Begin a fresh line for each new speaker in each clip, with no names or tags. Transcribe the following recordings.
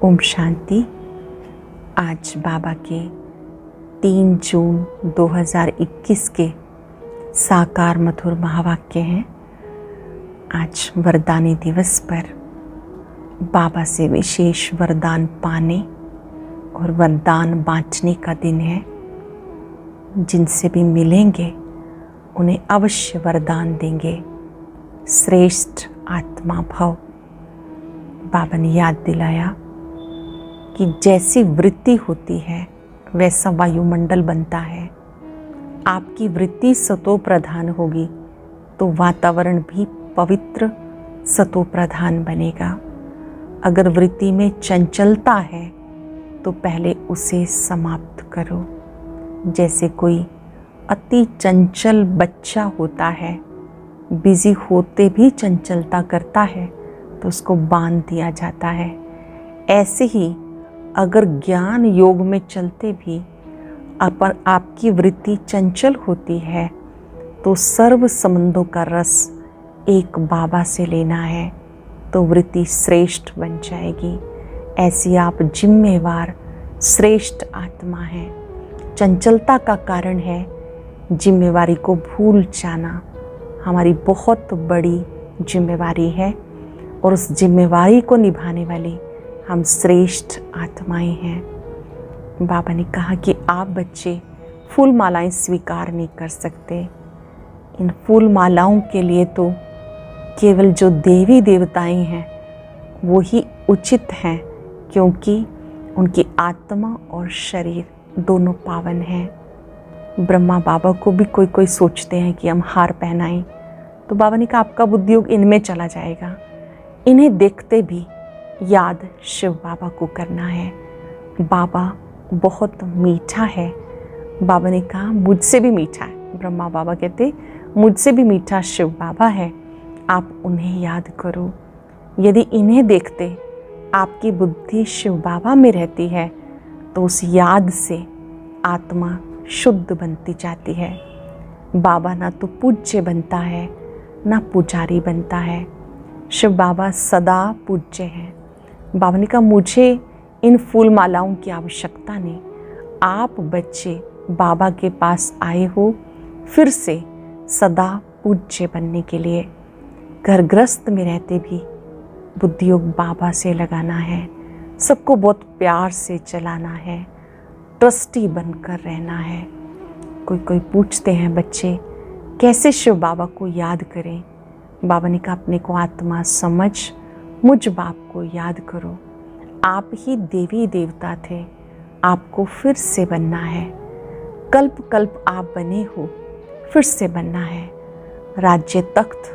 ओम शांति। आज बाबा के 3 जून 2021 के साकार मधुर महावाक्य हैं। आज वरदानी दिवस पर बाबा से विशेष वरदान पाने और वरदान बांटने का दिन है। जिनसे भी मिलेंगे उन्हें अवश्य वरदान देंगे। श्रेष्ठ आत्मा भव। बाबा ने याद दिलाया कि जैसी वृत्ति होती है वैसा वायुमंडल बनता है। आपकी वृत्ति सतो प्रधान होगी तो वातावरण भी पवित्र सतो प्रधान बनेगा। अगर वृत्ति में चंचलता है तो पहले उसे समाप्त करो। जैसे कोई अति चंचल बच्चा होता है, बिजी होते भी चंचलता करता है तो उसको बांध दिया जाता है। ऐसे ही अगर ज्ञान योग में चलते भी आपकी वृत्ति चंचल होती है तो सर्व संबंधों का रस एक बाबा से लेना है तो वृत्ति श्रेष्ठ बन जाएगी। ऐसी आप जिम्मेवार श्रेष्ठ आत्मा है। चंचलता का कारण है जिम्मेवारी को भूल जाना। हमारी बहुत बड़ी जिम्मेवारी है और उस जिम्मेवारी को निभाने वाली हम श्रेष्ठ आत्माएं हैं। बाबा ने कहा कि आप बच्चे फूल मालाएं स्वीकार नहीं कर सकते। इन फूल मालाओं के लिए तो केवल जो देवी देवताएं हैं वो ही उचित हैं, क्योंकि उनकी आत्मा और शरीर दोनों पावन हैं। ब्रह्मा बाबा को भी कोई सोचते हैं कि हम हार पहनाएं, तो बाबा ने कहा आपका बुद्धियोग इनमें चला जाएगा। इन्हें देखते भी याद शिव बाबा को करना है। बाबा बहुत मीठा है। बाबा ने कहा मुझसे भी मीठा है। ब्रह्मा बाबा कहते मुझसे भी मीठा शिव बाबा है, आप उन्हें याद करो। यदि इन्हें देखते आपकी बुद्धि शिव बाबा में रहती है तो उस याद से आत्मा शुद्ध बनती जाती है। बाबा ना तो पूज्य बनता है ना पुजारी बनता है। शिव बाबा सदा पूज्य हैं। बाबा ने कहा मुझे इन फूल मालाओं की आवश्यकता नहीं। आप बच्चे बाबा के पास आए हो फिर से सदा पूज्य बनने के लिए। घर गृहस्थ में रहते भी बुद्धियोग बाबा से लगाना है। सबको बहुत प्यार से चलाना है। ट्रस्टी बनकर रहना है। कोई पूछते हैं बच्चे कैसे शिव बाबा को याद करें। बाबा ने कहा अपने को आत्मा समझ मुझ बाप को याद करो। आप ही देवी देवता थे, आपको फिर से बनना है। कल्प कल्प आप बने हो, फिर से बनना है। राज्य तख्त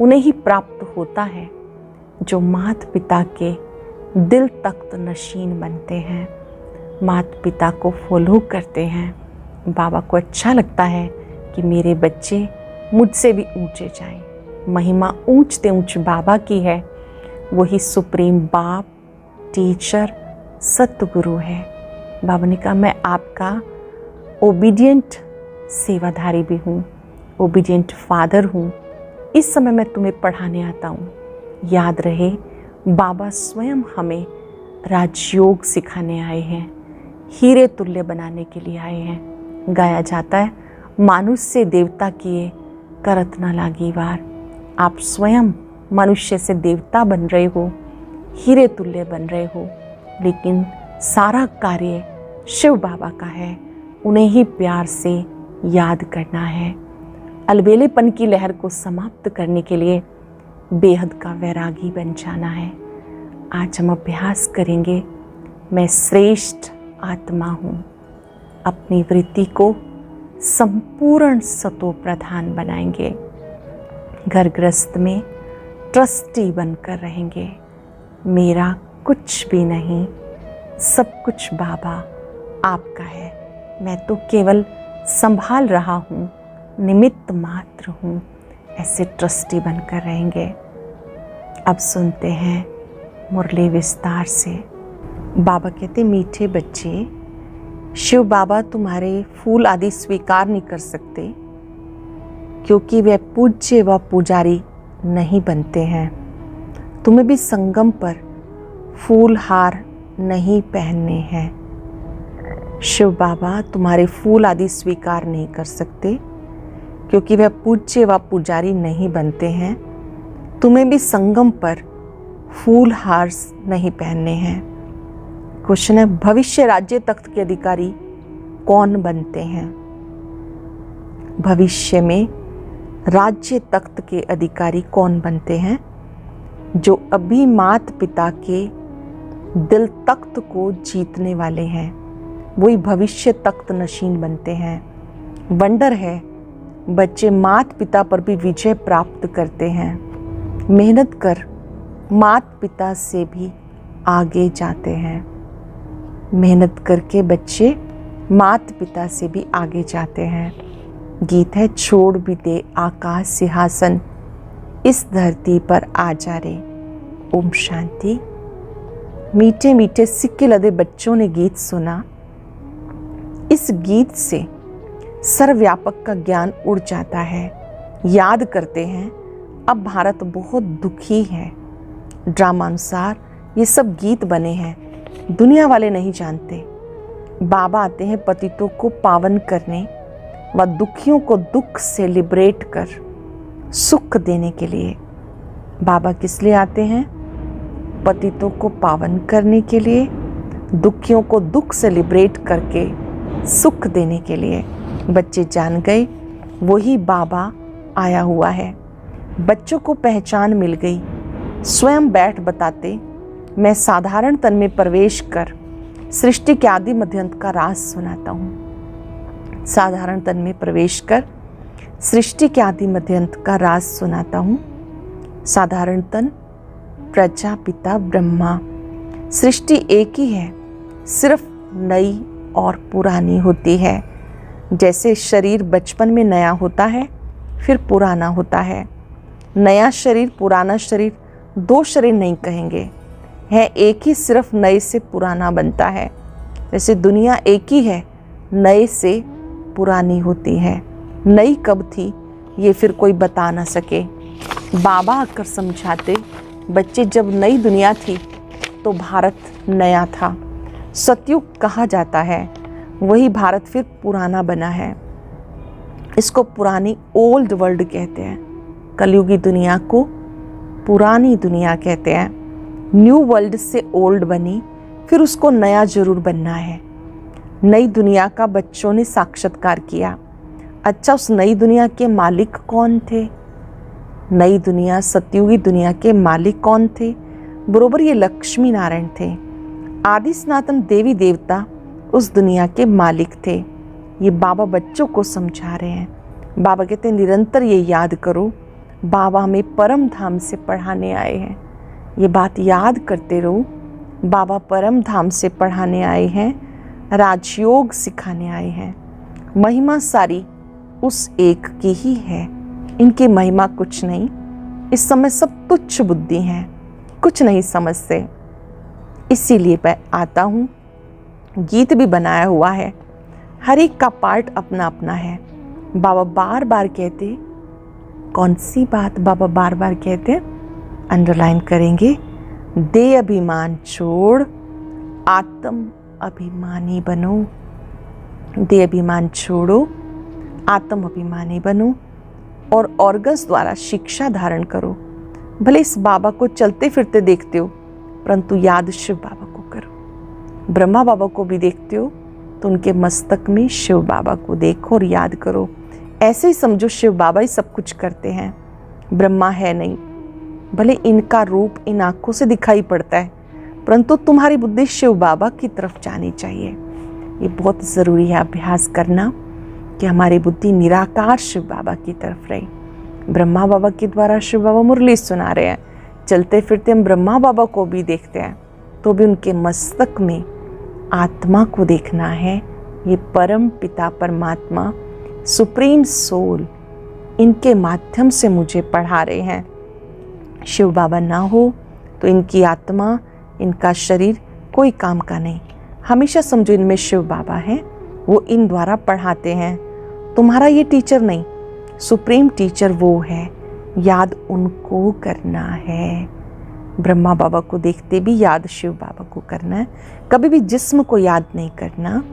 उन्हें ही प्राप्त होता है जो माता पिता के दिल तख्त नशीन बनते हैं, माता पिता को फॉलो करते हैं। बाबा को अच्छा लगता है कि मेरे बच्चे मुझसे भी ऊंचे जाएं। महिमा ऊंचते ऊंच बाबा की है। वही सुप्रीम बाप, टीचर, सतगुरु है। बाबा ने कहा मैं आपका ओबीडियंट सेवाधारी भी हूँ, ओबीडियंट फादर हूँ। इस समय मैं तुम्हें पढ़ाने आता हूँ। याद रहे बाबा स्वयं हमें राजयोग सिखाने आए हैं, हीरे तुल्य बनाने के लिए आए हैं। गाया जाता है मानुष से देवता किए करत ना लागी वार। आप स्वयं मनुष्य से देवता बन रहे हो, हीरे तुल्य बन रहे हो, लेकिन सारा कार्य शिव बाबा का है। उन्हें ही प्यार से याद करना है। अलबेलेपन की लहर को समाप्त करने के लिए बेहद का वैरागी बन जाना है। आज हम अभ्यास करेंगे मैं श्रेष्ठ आत्मा हूँ। अपनी वृत्ति को संपूर्ण सतो प्रधान बनाएंगे। घर गृहस्थ में ट्रस्टी बनकर रहेंगे। मेरा कुछ भी नहीं, सब कुछ बाबा आपका है। मैं तो केवल संभाल रहा हूँ, निमित्त मात्र हूँ। ऐसे ट्रस्टी बनकर रहेंगे। अब सुनते हैं मुरली विस्तार से। बाबा कहते मीठे बच्चे, शिव बाबा तुम्हारे फूल आदि स्वीकार नहीं कर सकते क्योंकि वे पूज्य व पुजारी नहीं बनते हैं। तुम्हें भी संगम पर फूल हार नहीं पहनने हैं। शिव बाबा तुम्हारे फूल आदि स्वीकार नहीं कर सकते, क्योंकि वह पूज्य व पुजारी नहीं बनते हैं। तुम्हें भी संगम पर फूल हार नहीं पहनने हैं। क्वेश्चन है, भविष्य राज्य तख्त के अधिकारी कौन बनते हैं? भविष्य में राज्य तख्त के अधिकारी कौन बनते हैं? जो अभी माता पिता के दिल तख्त को जीतने वाले हैं, वही भविष्य तख्त नशीन बनते हैं। वंडर है, बच्चे माता पिता पर भी विजय प्राप्त करते हैं। मेहनत कर माता पिता से भी आगे जाते हैं। मेहनत करके बच्चे माता पिता से भी आगे जाते हैं। गीत है, छोड़ भी दे आकाश सिंहासन, इस धरती पर आ जा रे। ओम शांति। मीठे मीठे सिक्के लदे बच्चों ने गीत सुना। इस गीत से सर्वव्यापक का ज्ञान उड़ जाता है। याद करते हैं, अब भारत बहुत दुखी है। ड्रामानुसार ये सब गीत बने हैं, दुनिया वाले नहीं जानते। बाबा आते हैं पतितों को पावन करने व दुखियों को दुख से लिबरेट कर सुख देने के लिए। बाबा किस लिए आते हैं? पतितों को पावन करने के लिए, दुखियों को दुख से लिबरेट करके सुख देने के लिए। बच्चे जान गए, वही बाबा आया हुआ है। बच्चों को पहचान मिल गई। स्वयं बैठ बताते, मैं साधारण तन में प्रवेश कर सृष्टि के आदि मध्यंत का राज सुनाता हूँ। साधारण तन में प्रवेश कर सृष्टि के आदि मध्यंत का राज सुनाता हूँ। साधारण तन प्रजापिता ब्रह्मा। सृष्टि एक ही है, सिर्फ नई और पुरानी होती है। जैसे शरीर बचपन में नया होता है, फिर पुराना होता है। नया शरीर पुराना शरीर दो शरीर नहीं कहेंगे, है एक ही, सिर्फ नए से पुराना बनता है। जैसे दुनिया एक ही है, नए से पुरानी होती है। नई कब थी ये फिर कोई बता ना सके। बाबा आकर समझाते, बच्चे जब नई दुनिया थी तो भारत नया था। सतयुग कहा जाता है, वही भारत फिर पुराना बना है। इसको पुरानी ओल्ड वर्ल्ड कहते हैं। कलयुगी दुनिया को पुरानी दुनिया कहते हैं। न्यू वर्ल्ड से ओल्ड बनी, फिर उसको नया जरूर बनना है। नई दुनिया का बच्चों ने साक्षात्कार किया। अच्छा, उस नई दुनिया के मालिक कौन थे? नई दुनिया, सतयुगी दुनिया के मालिक कौन थे? बरोबर ये लक्ष्मी नारायण थे। आदि सनातन देवी देवता उस दुनिया के मालिक थे। ये बाबा बच्चों को समझा रहे हैं। बाबा कहते हैं, निरंतर ये याद करो, बाबा हमें परम धाम से पढ़ाने आए हैं। ये बात याद करते रहो, बाबा परम धाम से पढ़ाने आए हैं, राजयोग सिखाने आए हैं। महिमा सारी उस एक की ही है, इनकी महिमा कुछ नहीं। इस समय सब तुच्छ बुद्धि हैं, कुछ नहीं समझते। इसीलिए मैं आता हूँ। गीत भी बनाया हुआ है, हर एक का पार्ट अपना अपना है। बाबा बार बार कहते, कौन सी बात बाबा बार बार कहते? अंडरलाइन करेंगे, दे अभिमान छोड़ आत्म अभिमानी बनो। दे अभिमान छोड़ो, आत्म अभिमानी बनो और ऑर्गन्स द्वारा शिक्षा धारण करो। भले इस बाबा को चलते फिरते देखते हो, परंतु याद शिव बाबा को करो। ब्रह्मा बाबा को भी देखते हो तो उनके मस्तक में शिव बाबा को देखो और याद करो। ऐसे ही समझो शिव बाबा ही सब कुछ करते हैं, ब्रह्मा है नहीं। भले इनका रूप इन आंखों से दिखाई पड़ता है, परंतु तुम्हारी बुद्धि शिव बाबा की तरफ जानी चाहिए। ये बहुत ज़रूरी है अभ्यास करना कि हमारी बुद्धि निराकार शिव बाबा की तरफ रहे। ब्रह्मा बाबा के द्वारा शिव बाबा मुरली सुना रहे हैं, चलते फिरते हम ब्रह्मा बाबा को भी देखते हैं, तो भी उनके मस्तक में आत्मा को देखना है। ये परम पिता परमात्मा सुप्रीम सोल इनके माध्यम से मुझे पढ़ा रहे हैं। शिव बाबा ना हो तो इनकी आत्मा, इनका शरीर कोई काम का नहीं। हमेशा समझो इनमें शिव बाबा हैं, वो इन द्वारा पढ़ाते हैं। तुम्हारा ये टीचर नहीं, सुप्रीम टीचर वो है। याद उनको करना है, ब्रह्मा बाबा को देखते भी याद शिव बाबा को करना है। कभी भी जिस्म को याद नहीं करना,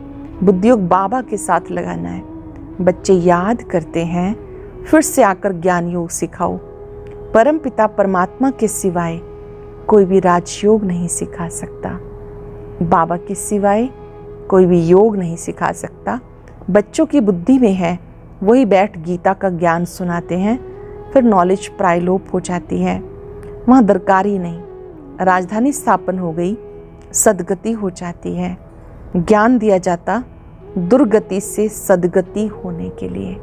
बुद्धियोग बाबा के साथ लगाना है। बच्चे याद करते हैं, फिर से आकर ज्ञान योग सिखाओ। परम पिता परमात्मा के सिवाय कोई भी राजयोग नहीं सिखा सकता, बाबा के सिवाय कोई भी योग नहीं सिखा सकता। बच्चों की बुद्धि में है, वही बैठ गीता का ज्ञान सुनाते हैं, फिर नॉलेज प्रायलोप हो जाती है। वहाँ दरकार ही नहीं, राजधानी स्थापन हो गई, सदगति हो जाती है। ज्ञान दिया जाता दुर्गति से सदगति होने के लिए,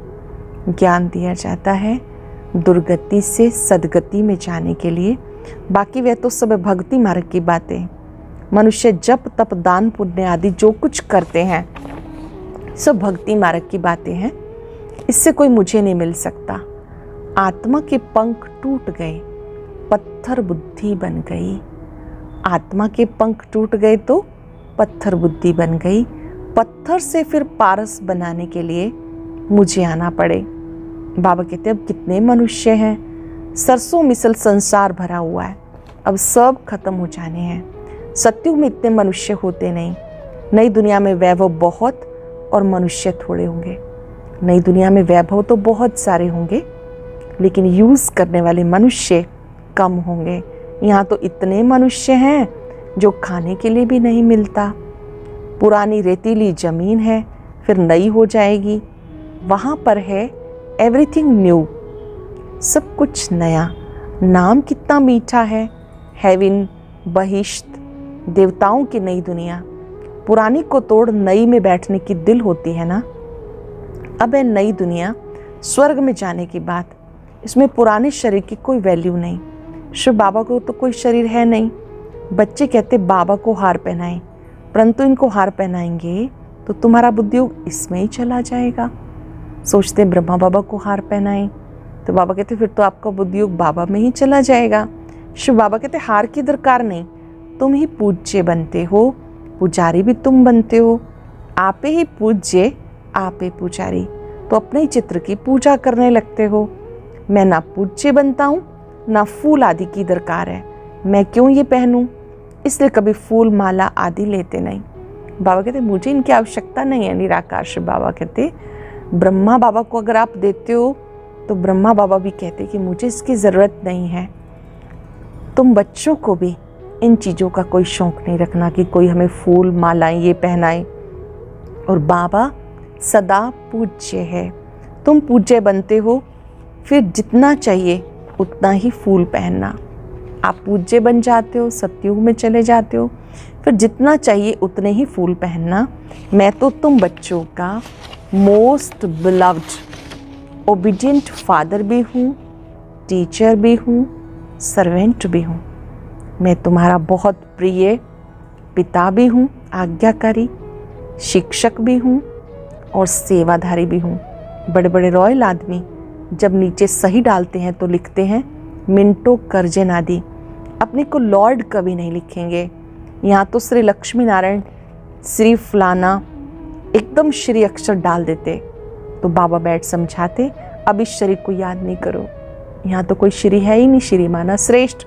ज्ञान दिया जाता है दुर्गति से सदगति में जाने के लिए। बाकी वह तो सब भक्ति मार्ग की बातें। मनुष्य जप तप दान पुण्य आदि जो कुछ करते हैं सब भक्ति मार्ग की बातें हैं। इससे कोई मुझे नहीं मिल सकता। आत्मा के पंख टूट गए, पत्थर बुद्धि बन गई। आत्मा के पंख टूट गए तो पत्थर बुद्धि बन गई। पत्थर से फिर पारस बनाने के लिए मुझे आना पड़े। बाबा कहते अब कितने मनुष्य हैं, सरसों मिसल संसार भरा हुआ है, अब सब खत्म हो जाने हैं। सत्युग में इतने मनुष्य होते नहीं। नई दुनिया में वैभव बहुत और मनुष्य थोड़े होंगे। नई दुनिया में वैभव तो बहुत सारे होंगे, लेकिन यूज करने वाले मनुष्य कम होंगे। यहाँ तो इतने मनुष्य हैं जो खाने के लिए भी नहीं मिलता। पुरानी रेतीली जमीन है, फिर नई हो जाएगी। वहाँ पर है एवरीथिंग न्यू, सब कुछ नया। नाम कितना मीठा है, हेवन, बहिश्त, देवताओं की नई दुनिया। पुरानी को तोड़ नई में बैठने की दिल होती है ना। अब है नई दुनिया, स्वर्ग में जाने की बात। इसमें पुराने शरीर की कोई वैल्यू नहीं। शिव बाबा को तो कोई शरीर है नहीं। बच्चे कहते बाबा को हार पहनाएं, परंतु इनको हार पहनाएंगे तो तुम्हारा बुद्धियोग इसमें ही चला जाएगा। सोचते ब्रह्मा बाबा को हार पहनाएं, तो बाबा कहते फिर तो आपका बुद्धियोग बाबा में ही चला जाएगा। शिव बाबा कहते हार की दरकार नहीं, तुम ही पूज्य बनते हो, पुजारी भी तुम बनते हो। आपे ही पूज्य, आपे पुजारी। तो अपने ही चित्र की पूजा करने लगते हो। मैं ना पूज्य बनता हूँ, ना फूल आदि की दरकार है। मैं क्यों ये पहनूं, इसलिए कभी फूल माला आदि लेते नहीं। बाबा कहते मुझे इनकी आवश्यकता नहीं है। निराकार शिव बाबा कहते ब्रह्मा बाबा को अगर आप देते हो तो ब्रह्मा बाबा भी कहते कि मुझे इसकी ज़रूरत नहीं है। तुम बच्चों को भी इन चीज़ों का कोई शौक नहीं रखना कि कोई हमें फूल मालाएं ये पहनाए। और बाबा सदा पूज्य है। तुम पूज्य बनते हो, फिर जितना चाहिए उतना ही फूल पहनना। आप पूज्य बन जाते हो, सतयुग में चले जाते हो, फिर जितना चाहिए उतने ही फूल पहनना। मैं तो तुम बच्चों का मोस्ट बिलव्ड ओबीडियंट फादर भी हूँ, टीचर भी हूँ, सर्वेंट भी हूँ। मैं तुम्हारा बहुत प्रिय पिता भी हूँ, आज्ञाकारी, शिक्षक भी हूँ और सेवाधारी भी हूँ। बड़े बड़े रॉयल आदमी जब नीचे सही डालते हैं तो लिखते हैं मिंटो कर्जन आदि। अपने को लॉर्ड कभी नहीं लिखेंगे। यहाँ तो श्री लक्ष्मी नारायण, श्री फलाना, एकदम श्री अक्षर डाल देते। तो बाबा बैठ समझाते अब इस शरीर को याद नहीं करो, यहाँ तो कोई श्री है ही नहीं, श्री माना श्रेष्ठ।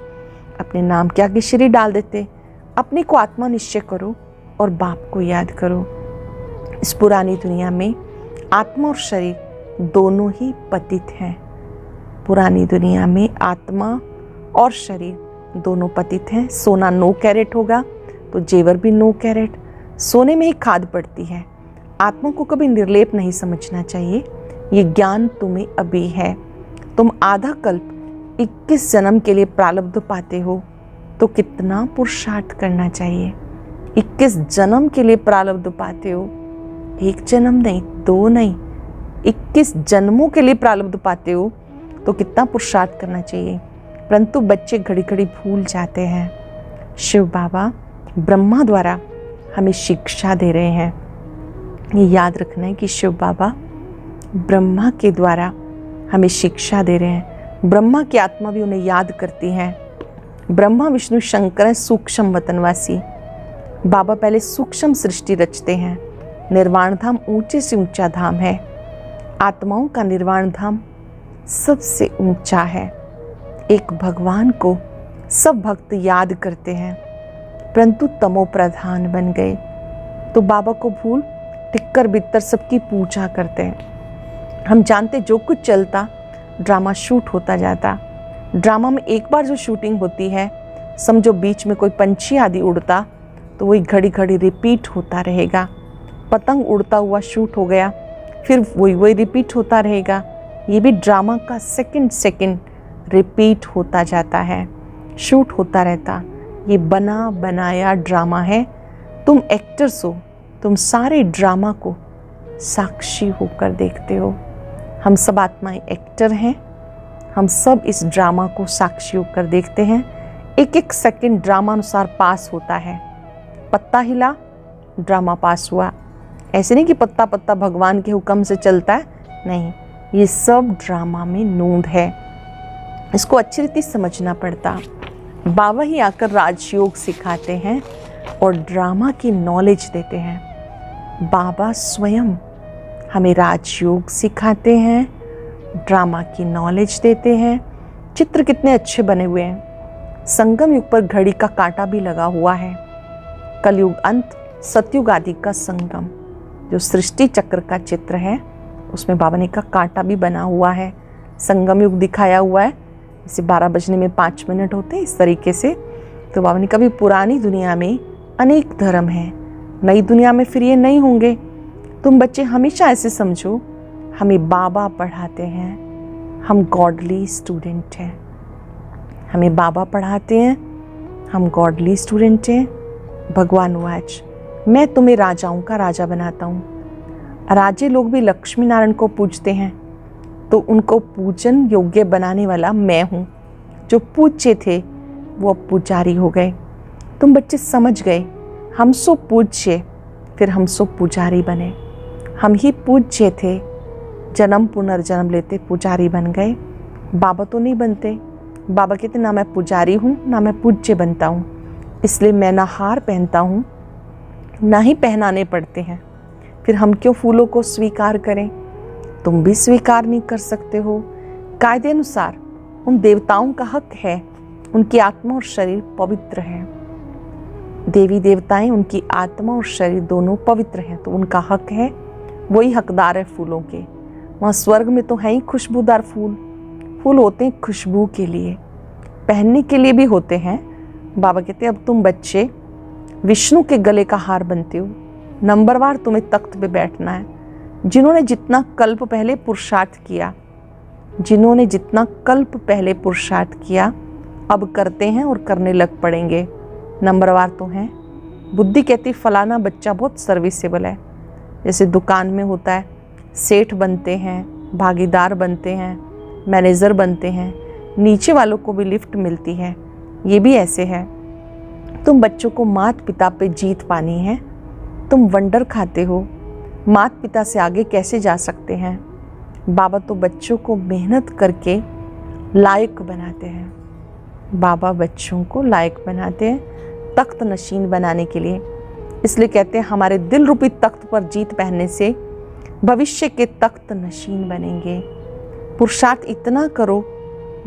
अपने नाम के आगे श्री डाल देते। अपने को आत्मा निश्चय करो और बाप को याद करो। इस पुरानी दुनिया में आत्मा और शरीर दोनों ही पतित हैं। पुरानी दुनिया में आत्मा और शरीर दोनों पतित हैं। सोना 9 कैरेट होगा तो जेवर भी 9 कैरेट। सोने में ही खाद पड़ती है। आत्मा को कभी निर्लेप नहीं समझना चाहिए। ये ज्ञान तुम्हें अभी है। तुम आधा कल्प 21 जन्म के लिए प्रारब्ध पाते हो, तो कितना पुरुषार्थ करना चाहिए। 21 जन्म के लिए प्रारब्ध पाते हो, 1 जन्म नहीं, 2 नहीं, 21 जन्मों के लिए प्रारब्ध पाते हो, तो कितना पुरुषार्थ करना चाहिए। परंतु बच्चे घड़ी घड़ी भूल जाते हैं। शिव बाबा ब्रह्मा द्वारा हमें शिक्षा दे रहे हैं। ये याद रखना है कि शिव बाबा ब्रह्मा के द्वारा हमें शिक्षा दे रहे हैं। ब्रह्मा की आत्मा भी उन्हें याद करती है। ब्रह्मा विष्णु शंकर हैं सूक्ष्म वतनवासी। बाबा पहले सूक्ष्म सृष्टि रचते हैं। निर्वाण धाम ऊंचे से ऊंचा धाम है। आत्माओं का निर्वाण धाम सबसे ऊंचा है। एक भगवान को सब भक्त याद करते हैं, परंतु तमो प्रधान बन गए तो बाबा को भूल टिक्कर बित्तर सबकी पूजा करते हैं। हम जानते जो कुछ चलता ड्रामा शूट होता जाता। ड्रामा में एक बार जो शूटिंग होती है, समझो बीच में कोई पंछी आदि उड़ता तो वही घड़ी घड़ी रिपीट होता रहेगा। पतंग उड़ता हुआ शूट हो गया, फिर वही रिपीट होता रहेगा। ये भी ड्रामा का सेकंड सेकंड रिपीट होता जाता है, शूट होता रहता। ये बना बनाया ड्रामा है। तुम एक्टर्स हो, तुम सारे ड्रामा को साक्षी होकर देखते हो। हम सब आत्माएं एक्टर हैं, हम सब इस ड्रामा को साक्षी होकर देखते हैं। एक एक सेकंड ड्रामा अनुसार पास होता है। पत्ता हिला, ड्रामा पास हुआ। ऐसे नहीं कि पत्ता पत्ता भगवान के हुक्म से चलता है, नहीं, ये सब ड्रामा में नोंद है। इसको अच्छी रीति समझना पड़ता। बाबा ही आकर राजयोग सिखाते हैं और ड्रामा की नॉलेज देते हैं। बाबा स्वयं हमें राजयोग सिखाते हैं, ड्रामा की नॉलेज देते हैं। चित्र कितने अच्छे बने हुए हैं। संगम युग पर घड़ी का कांटा भी लगा हुआ है। कलयुग अंत, सतयुग आदि का संगम, जो सृष्टि चक्र का चित्र है, उसमें बाबा ने का कांटा भी बना हुआ है। संगम युग दिखाया हुआ है, जैसे 12 बजने में 5 मिनट होते हैं, इस तरीके से। तो बाबा ने कहा भी पुरानी दुनिया में अनेक धर्म हैं, नई दुनिया में फिर ये नहीं होंगे। तुम बच्चे हमेशा ऐसे समझो, हमें बाबा पढ़ाते हैं, हम गॉडली स्टूडेंट हैं। हमें बाबा पढ़ाते हैं, हम गॉडली स्टूडेंट हैं। भगवान वाच, मैं तुम्हें राजाओं का राजा बनाता हूँ। राजे लोग भी लक्ष्मी नारायण को पूजते हैं, तो उनको पूजन योग्य बनाने वाला मैं हूँ। जो पूज्य थे वो अब पुजारी हो गए। तुम बच्चे समझ गए, हम सो पूज्य, फिर हम सो पुजारी बने। हम ही पूज्य थे, जन्म पुनर्जन्म लेते पुजारी बन गए। बाबा तो नहीं बनते। बाबा कहते ना मैं पुजारी हूँ ना मैं पूज्य बनता हूँ, इसलिए मैं ना हार पहनता हूँ ना ही पहनाने पड़ते हैं। फिर हम क्यों फूलों को स्वीकार करें? तुम भी स्वीकार नहीं कर सकते हो। कायदे अनुसार उन देवताओं का हक है, उनकी आत्मा और शरीर पवित्र है। देवी देवताएं, उनकी आत्मा और शरीर दोनों पवित्र हैं, तो उनका हक है, वही हकदार है फूलों के। वहाँ स्वर्ग में तो है ही खुशबूदार फूल। फूल होते हैं खुशबू के लिए, पहनने के लिए भी होते हैं। बाबा कहते हैं अब तुम बच्चे विष्णु के गले का हार बनते हो। नंबरवार तुम्हें तख्त पे बैठना है। जिन्होंने जितना कल्प पहले पुरुषार्थ किया, जिन्होंने जितना कल्प पहले पुरुषार्थ किया, अब करते हैं और करने लग पड़ेंगे। नंबरवार तो हैं। बुद्धि कहती फलाना बच्चा बहुत सर्विसेबल है। जैसे दुकान में होता है, सेठ बनते हैं, भागीदार बनते हैं, मैनेजर बनते हैं, नीचे वालों को भी लिफ्ट मिलती है। ये भी ऐसे है। तुम बच्चों को माता पिता पे जीत पानी है। तुम वंडर खाते हो, माता पिता से आगे कैसे जा सकते हैं? बाबा तो बच्चों को मेहनत करके लायक बनाते हैं। बाबा बच्चों को लायक बनाते हैं तख्त नशीन बनाने के लिए। इसलिए कहते हैं हमारे दिल रूपी तख्त पर जीत पहनने से भविष्य के तख्त नशीन बनेंगे। पुरुषार्थ इतना करो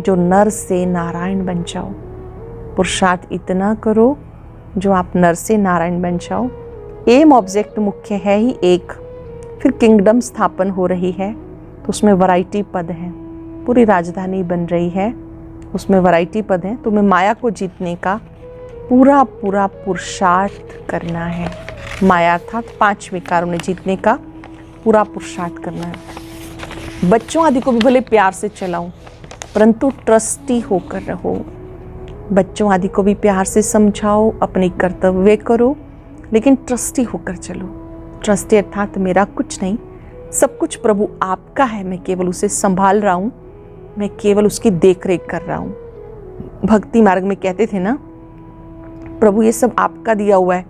जो नर से नारायण बन जाओ। पुरुषार्थ इतना करो जो आप नर से नारायण बन जाओ। एम ऑब्जेक्ट मुख्य है ही एक, फिर किंगडम स्थापन हो रही है तो उसमें वैरायटी पद हैं। पूरी राजधानी बन रही है, उसमें वैरायटी पद हैं। तुम्हें माया को जीतने का पूरा पूरा पुरुषार्थ करना है। माया अर्थात 5 विकारों ने जीतने का पूरा पुरुषार्थ करना है। बच्चों आदि को भी भले प्यार से चलाओ, परंतु ट्रस्टी होकर रहो। बच्चों आदि को भी प्यार से समझाओ, अपने कर्तव्य करो, लेकिन ट्रस्टी होकर चलो। ट्रस्टी अर्थात मेरा कुछ नहीं, सब कुछ प्रभु आपका है, मैं केवल उसे संभाल रहा हूँ, मैं केवल उसकी देखरेख कर रहा हूँ। भक्ति मार्ग में कहते थे ना, प्रभु ये सब आपका दिया हुआ है,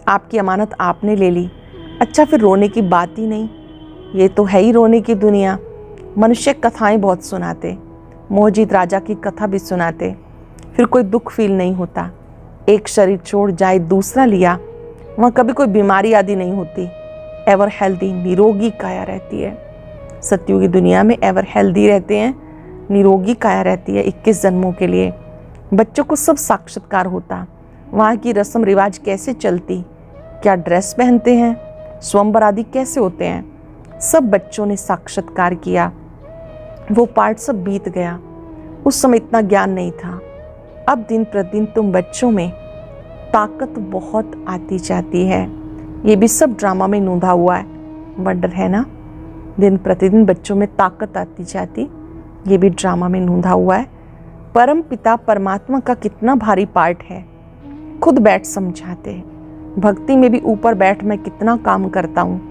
आपकी अमानत आपने ले ली। अच्छा फिर रोने की बात ही नहीं, ये तो है ही रोने की दुनिया। मनुष्य कथाएं बहुत सुनाते, मोहजीत राजा की कथा भी सुनाते, फिर कोई दुख फील नहीं होता। एक शरीर छोड़ जाए दूसरा लिया, वहाँ कभी कोई बीमारी आदि नहीं होती। एवर हेल्दी, निरोगी काया रहती है। सतयुगी दुनिया में एवर हेल्दी रहते हैं, निरोगी काया रहती है 21 जन्मों के लिए। बच्चों को सब साक्षात्कार होता, वहाँ की रस्म रिवाज कैसे चलती, क्या ड्रेस पहनते हैं, स्वयंवर आदि कैसे होते हैं, सब बच्चों ने साक्षात्कार किया। वो पार्ट सब बीत गया। उस समय इतना ज्ञान नहीं था। अब दिन प्रतिदिन तुम बच्चों में ताकत बहुत आती जाती है। ये भी सब ड्रामा में नोंधा हुआ है। वंडर है ना, दिन प्रतिदिन बच्चों में ताकत आती जाती, ये भी ड्रामा में नोंधा हुआ है। परम पिता परमात्मा का कितना भारी पार्ट है, खुद बैठ समझाते। भक्ति में भी ऊपर बैठ मैं कितना काम करता हूँ,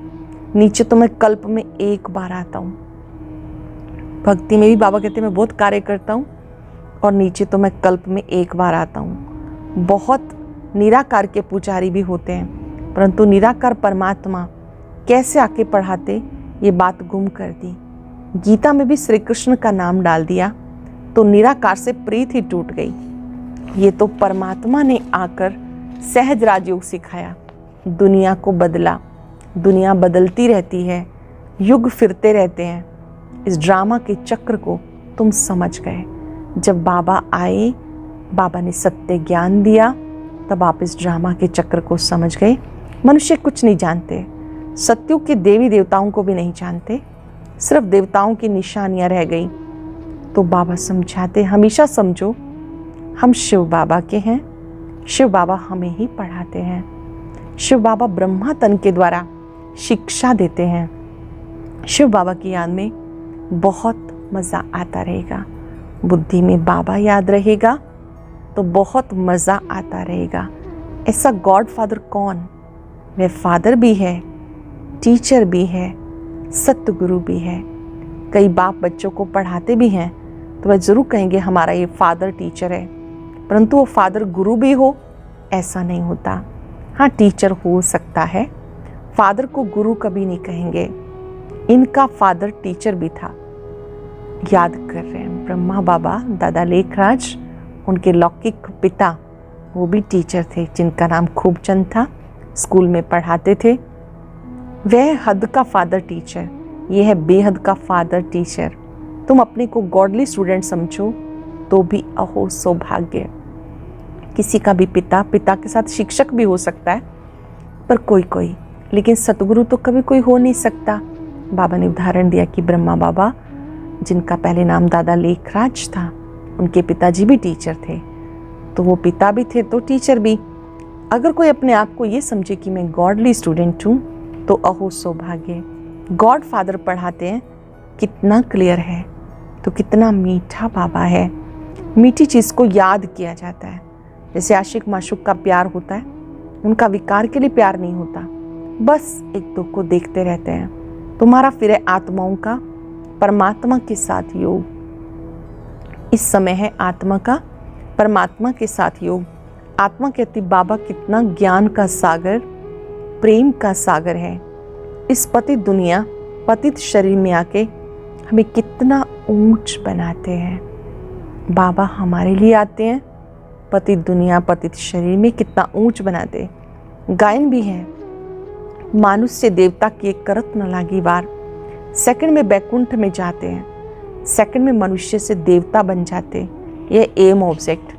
नीचे तो मैं कल्प में एक बार आता हूँ। भक्ति में भी बाबा कहते मैं बहुत कार्य करता हूँ और नीचे तो मैं कल्प में एक बार आता हूँ। बहुत निराकार के पुजारी भी होते हैं, परंतु निराकार परमात्मा कैसे आके पढ़ाते, ये बात गुम कर दी। गीता में भी श्री कृष्ण का नाम डाल दिया तो निराकार से प्रीत ही टूट गई। ये तो परमात्मा ने आकर सहज राजयोग सिखाया, दुनिया को बदला। दुनिया बदलती रहती है, युग फिरते रहते हैं। इस ड्रामा के चक्र को तुम समझ गए। जब बाबा आए, बाबा ने सत्य ज्ञान दिया, तब आप इस ड्रामा के चक्र को समझ गए। मनुष्य कुछ नहीं जानते, सत्युग के देवी देवताओं को भी नहीं जानते, सिर्फ देवताओं की निशानियां रह गई। तो बाबा समझाते, हमेशा समझो हम शिव बाबा के हैं, शिव बाबा हमें ही पढ़ाते हैं। शिव बाबा ब्रह्मा तन के द्वारा शिक्षा देते हैं। शिव बाबा की याद में बहुत मज़ा आता रहेगा। बुद्धि में बाबा याद रहेगा तो बहुत मज़ा आता रहेगा। ऐसा गॉड फादर कौन? वह फादर भी है, टीचर भी है, सतगुरु भी है। कई बाप बच्चों को पढ़ाते भी हैं तो वह ज़रूर कहेंगे हमारा ये फादर टीचर है, परंतु वो फादर गुरु भी हो ऐसा नहीं होता। हाँ, टीचर हो सकता है, फादर को गुरु कभी नहीं कहेंगे। इनका फादर टीचर भी था। याद कर रहे हैं ब्रह्मा बाबा, दादा लेखराज, उनके लौकिक पिता वो भी टीचर थे जिनका नाम खूबचंद था, स्कूल में पढ़ाते थे। वह हद का फादर टीचर, ये है बेहद का फादर टीचर। तुम अपने को गॉडली स्टूडेंट समझो तो भी अहो सौभाग्य। किसी का भी पिता के साथ शिक्षक भी हो सकता है, पर कोई, लेकिन सतगुरु तो कभी कोई हो नहीं सकता। बाबा ने उदाहरण दिया कि ब्रह्मा बाबा, जिनका पहले नाम दादा लेखराज था, उनके पिताजी भी टीचर थे, तो वो पिता भी थे तो टीचर भी। अगर कोई अपने आप को ये समझे कि मैं गॉडली स्टूडेंट हूँ तो अहो सौभाग्य। गॉड फादर पढ़ाते हैं, कितना क्लियर है, तो कितना मीठा बाबा है। मीठी चीज़ को याद किया जाता है। जैसे आशिक माशूक का प्यार होता है, उनका विकार के लिए प्यार नहीं होता, बस एक दो को देखते रहते हैं। तुम्हारा फिर है आत्माओं का परमात्मा के साथ योग। इस समय है आत्मा का परमात्मा के साथ योग। आत्मा कहती बाबा कितना ज्ञान का सागर, प्रेम का सागर है। इस पतित दुनिया, पतित शरीर में आके हमें कितना ऊंच बनाते हैं। बाबा हमारे लिए आते हैं, पतित दुनिया, पतित शरीर में कितना ऊंच बनाते हैं। गायन भी है, मानुष से देवता की एक करत न लागी वार। सेकंड में बैकुंठ में जाते हैं, सेकंड में मनुष्य से देवता बन जाते। यह एम ऑब्जेक्ट,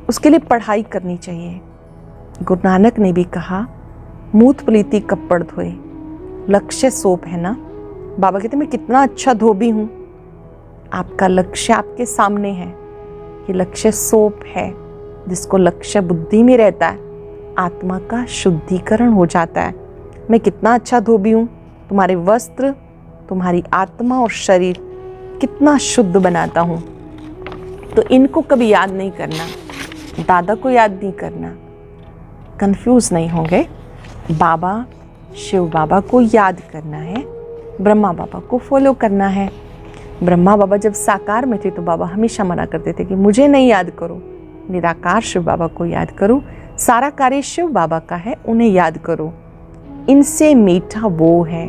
उसके लिए पढ़ाई करनी चाहिए। गुरु नानक ने भी कहा, मूत प्लीति कपड़ धोए, लक्ष्य सोप है ना। बाबा कहते मैं कितना अच्छा धोबी हूँ। आपका लक्ष्य आपके सामने है, ये लक्ष्य सोप है। जिसको लक्ष्य बुद्धि में रहता है, आत्मा का शुद्धिकरण हो जाता है। मैं कितना अच्छा धोबी हूँ, तुम्हारे वस्त्र, तुम्हारी आत्मा और शरीर कितना शुद्ध बनाता हूँ। तो इनको कभी याद नहीं करना, दादा को याद नहीं करना, कंफ्यूज नहीं होंगे। बाबा शिव बाबा को याद करना है, ब्रह्मा बाबा को फॉलो करना है। ब्रह्मा बाबा जब साकार में थे तो बाबा हमेशा मना करते थे कि मुझे नहीं याद करो, निराकार शिव बाबा को याद करो। सारा कार्य शिव बाबा का है, उन्हें याद करो। इनसे मीठा वो है।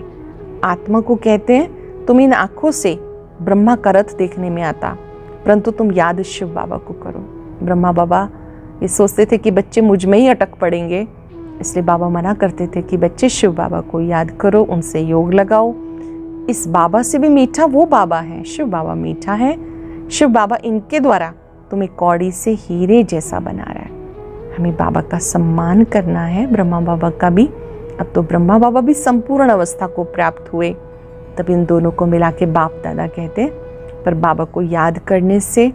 आत्मा को कहते हैं तुम इन आँखों से ब्रह्मा का रथ देखने में आता, परंतु तुम याद शिव बाबा को करो। ब्रह्मा बाबा ये सोचते थे कि बच्चे मुझ में ही अटक पड़ेंगे, इसलिए बाबा मना करते थे कि बच्चे शिव बाबा को याद करो, उनसे योग लगाओ। इस बाबा से भी मीठा वो बाबा है, शिव बाबा मीठा है। शिव बाबा इनके द्वारा तुम्हें कौड़ी से हीरे जैसा बना रहा है। हमें बाबा का सम्मान करना है, ब्रह्मा बाबा का भी। अब तो ब्रह्मा बाबा भी संपूर्ण अवस्था को प्राप्त हुए, तब इन दोनों को मिला के बाप दादा कहते। पर बाबा को याद करने से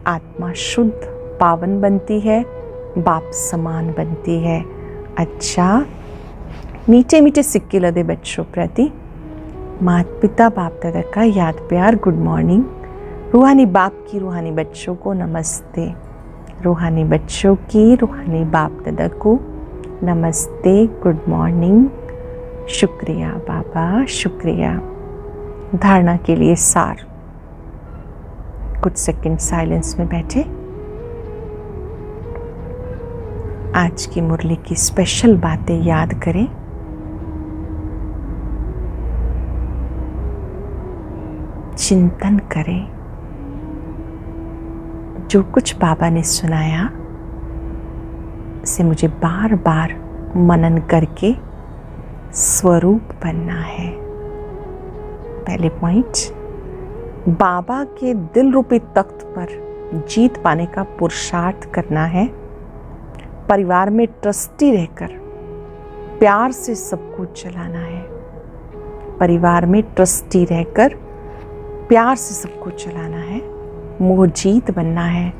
आत्मा शुद्ध पावन बनती है, बाप समान बनती है। अच्छा, मीठे मीठे सिक्के लदे बच्चों प्रति माता पिता बाप दादा का याद प्यार गुड मॉर्निंग। रूहानी बाप की रूहानी बच्चों को नमस्ते। रूहानी बच्चों की रूहानी बाप दादा को नमस्ते, गुड मॉर्निंग। शुक्रिया बाबा, शुक्रिया। धारणा के लिए सार, कुछ सेकंड साइलेंस में बैठे। आज की मुरली की स्पेशल बातें याद करें। चिंतन करें। जो कुछ बाबा ने सुनाया उसे मुझे बार बार मनन करके स्वरूप बनना है। पहले पॉइंट, बाबा के दिल रूपी तख्त पर जीत पाने का पुरुषार्थ करना है। परिवार में ट्रस्टी रहकर प्यार से सब कुछ चलाना है। परिवार में ट्रस्टी रहकर प्यार से सब कुछ चलाना है। मोह जीत बनना है।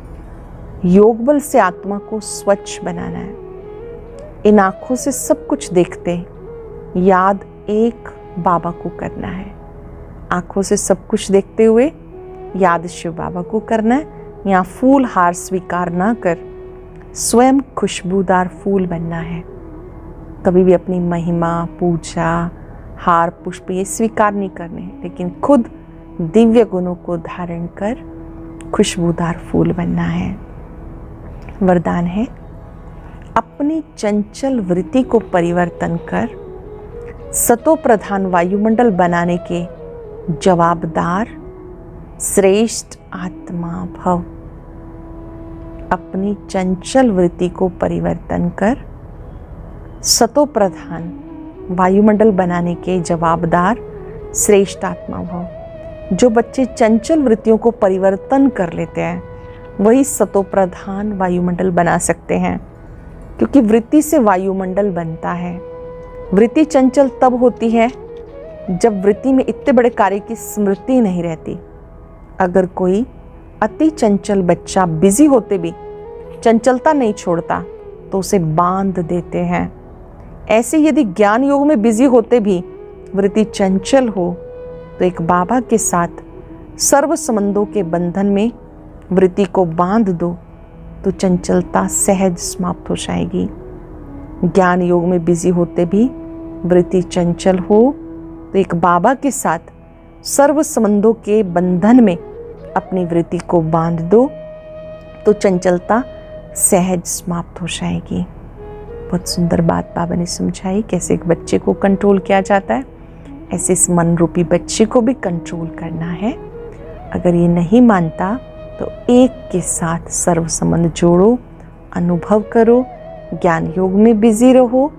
योग बल से आत्मा को स्वच्छ बनाना है। इन आँखों से सब कुछ देखते याद एक बाबा को करना है। आँखों से सब कुछ देखते हुए याद शिव बाबा को करना है। यहाँ फूल हार स्वीकार ना कर स्वयं खुशबूदार फूल बनना है। कभी भी अपनी महिमा, पूजा, हार, पुष्प ये स्वीकार नहीं करने, लेकिन खुद दिव्य गुणों को धारण कर खुशबूदार फूल बनना है। वरदान है, अपनी चंचल वृत्ति को परिवर्तन कर सतो प्रधान वायुमंडल बनाने के जवाबदार श्रेष्ठ आत्मा भव। अपनी चंचल वृत्ति को परिवर्तन कर सतो प्रधान वायुमंडल बनाने के जवाबदार श्रेष्ठ आत्मा भव। जो बच्चे चंचल वृत्तियों को परिवर्तन कर लेते हैं वही सतो प्रधान वायुमंडल बना सकते हैं, क्योंकि वृत्ति से वायुमंडल बनता है। वृत्ति चंचल तब होती है जब वृत्ति में इतने बड़े कार्य की स्मृति नहीं रहती। अगर कोई अति चंचल बच्चा बिजी होते भी चंचलता नहीं छोड़ता तो उसे बांध देते हैं। ऐसे यदि ज्ञान योग में बिजी होते भी वृत्ति चंचल हो तो एक बाबा के साथ सर्व संबंधों के बंधन में वृत्ति को बांध दो तो चंचलता सहज समाप्त हो जाएगी। ज्ञान योग में बिजी होते भी वृत्ति चंचल हो तो एक बाबा के साथ सर्व संबंधों के बंधन में अपनी वृत्ति को बांध दो तो चंचलता सहज समाप्त हो जाएगी। बहुत सुंदर बात बाबा ने समझाई, कैसे एक बच्चे को कंट्रोल किया जाता है, ऐसे इस मन रूपी बच्चे को भी कंट्रोल करना है। अगर ये नहीं मानता तो एक के साथ सर्व संबंध जोड़ो, अनुभव करो, ज्ञान योग में बिजी रहो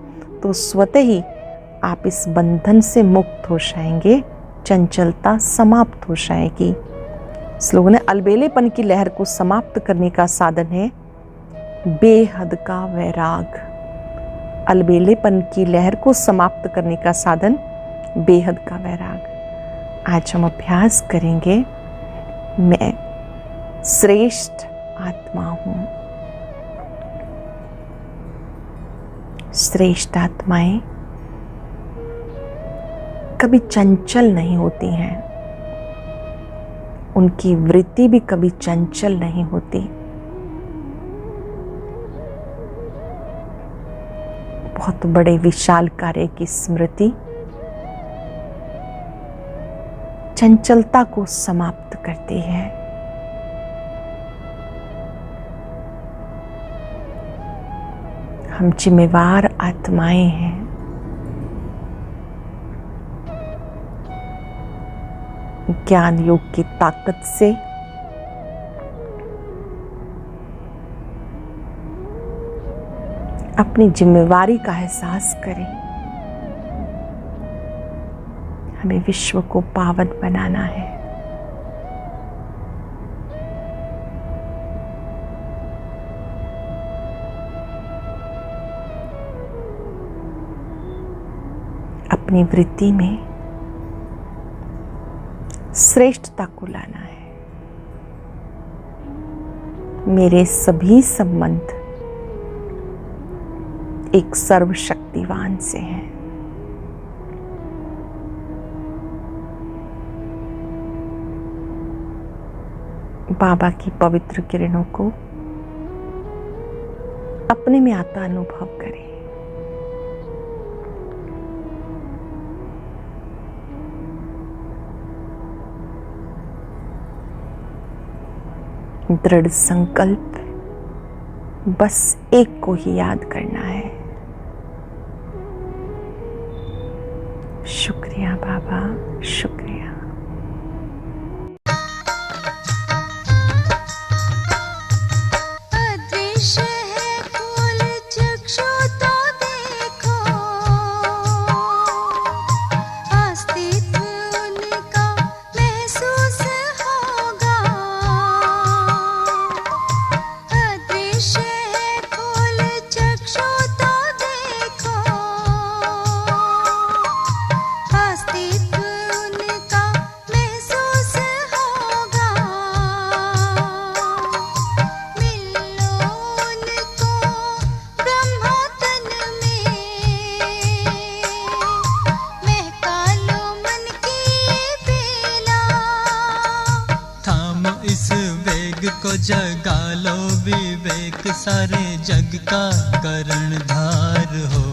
तो स्वतः ही आप इस बंधन से मुक्त हो जाएंगे, चंचलता समाप्त हो जाएगी। स्लोगन है, अलबेलेपन की लहर को समाप्त करने का साधन है बेहद का वैराग। अलबेलेपन की लहर को समाप्त करने का साधन बेहद का वैराग। आज हम अभ्यास करेंगे, मैं श्रेष्ठ आत्मा हूं। श्रेष्ठ आत्माएं कभी चंचल नहीं होती हैं, उनकी वृत्ति भी कभी चंचल नहीं होती। बहुत बड़े विशाल कार्य की स्मृति चंचलता को समाप्त करती है। हम जिम्मेवार आत्माएं हैं। ज्ञान योग की ताकत से अपनी जिम्मेवारी का एहसास करें। हमें विश्व को पावन बनाना है। अपनी वृत्ति में श्रेष्ठता को लाना है। मेरे सभी संबंध एक सर्वशक्तिवान से हैं। बाबा की पवित्र किरणों को अपने में आता अनुभव करें। दृढ़ संकल्प, बस एक को ही याद करना है। शुक्रिया बाबा, शुक्रिया।
को जगा लो विवेक, सारे जग का करणधार हो।